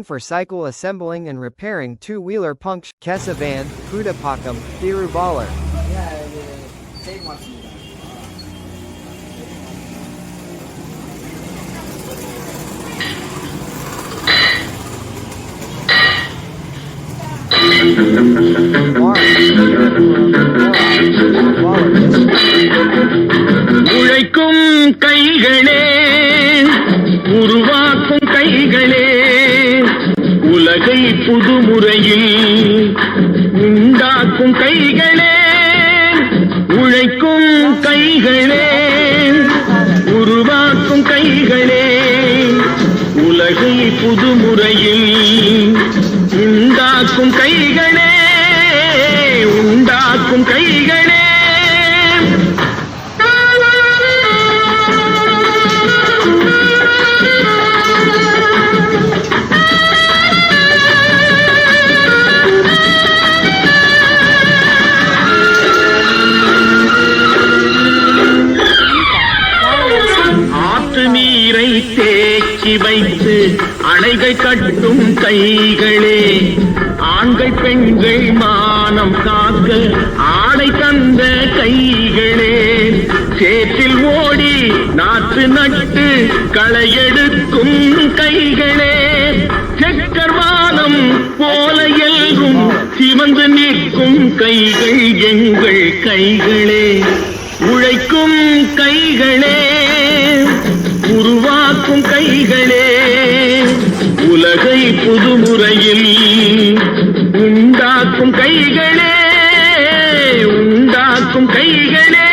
for cycle assembling and repairing two-wheeler puncture. Kesavan, Pudapakkam, Thiruvalur. உழைக்கும் கைகளே, உருவாக்கும் கைகளே, உலகை புதுமுறையில் உண்டாக்கும் கைகளே. உழைக்கும் கைகளே, உருவாக்கும் கைகளே, உலகை புதுமுறையில் உண்டாக்கும் கைகளே, உண்டாக்கும் கைகளே. நீரை தேக்கி வைத்து அணைகள் கட்டும் கைகளே, ஆண்கள் பெண்கள் மானம் காக்க ஆடை தந்த கைகளே, சேற்றில் ஓடி நாற்று நட்டு களையெடுக்கும் கைகளே, செக்கர்வானம் போல எல்லும் சிவந்து நிற்கும் கைகள் எங்கள் கைகளே. உழைக்கும் கைகளே, உருவாக்கும் கைகளே, உலகை புதுமுறையில் உண்டாக்கும் கைகளே, உண்டாக்கும் கைகளே.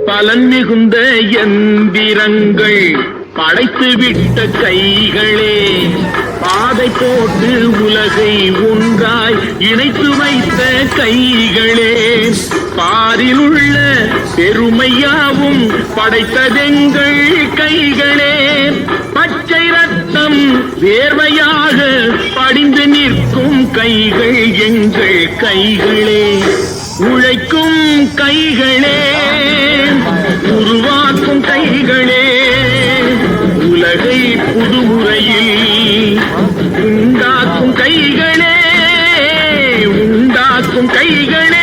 பலன் மிகுந்த எந்திரங்கள் படைத்துவிட்ட கைகளே, பாதை போட்டு உலகை ஒன்றாய் இணைத்து வைத்த கைகளே, பாரில் உள்ள பெருமையாவும் படைத்ததெங்கள் கைகளே, பச்சை ரத்தம் வேர்வையாக படிந்து நிற்கும் கைகள் எங்கள் கைகளே. உழைக்கும் கைகளே, உருவாக்கும் கைகளே, உலகை புதுமுறையில் உண்டாக்கும் கைகளே, உண்டாக்கும் கைகளே.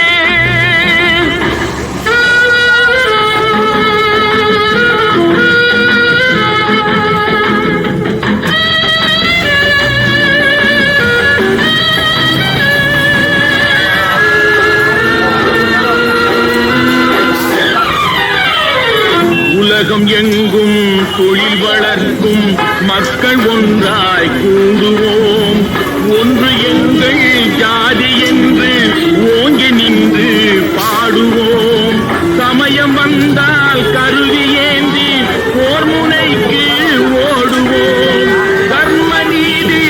உலகம் எங்கும் தொழில் வளர்க்கும் மக்கள் ஒன்றாய் கூடுவோம், ஒன்று எங்கள் ஜாதி என்று ஓங்கி நின்று பாடுவோம். சமயம் வந்தால் கருவி ஏந்தி போர் முனைக்கு ஓடுவோம். தர்ம நீதி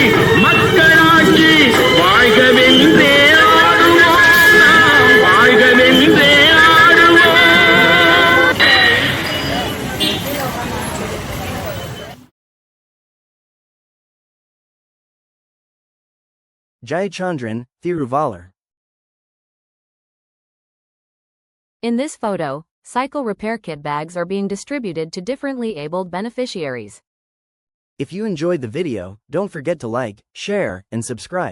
மக்களாட்சி வாழ்கவென்றே ஆடுவோம், நாம் வாழ்கவென்றே ஆடுவோம். Jayachandran, Thiruvalur. In this photo, cycle repair kit bags are being distributed to differently abled beneficiaries. If you enjoyed the video, don't forget to like, share, and subscribe.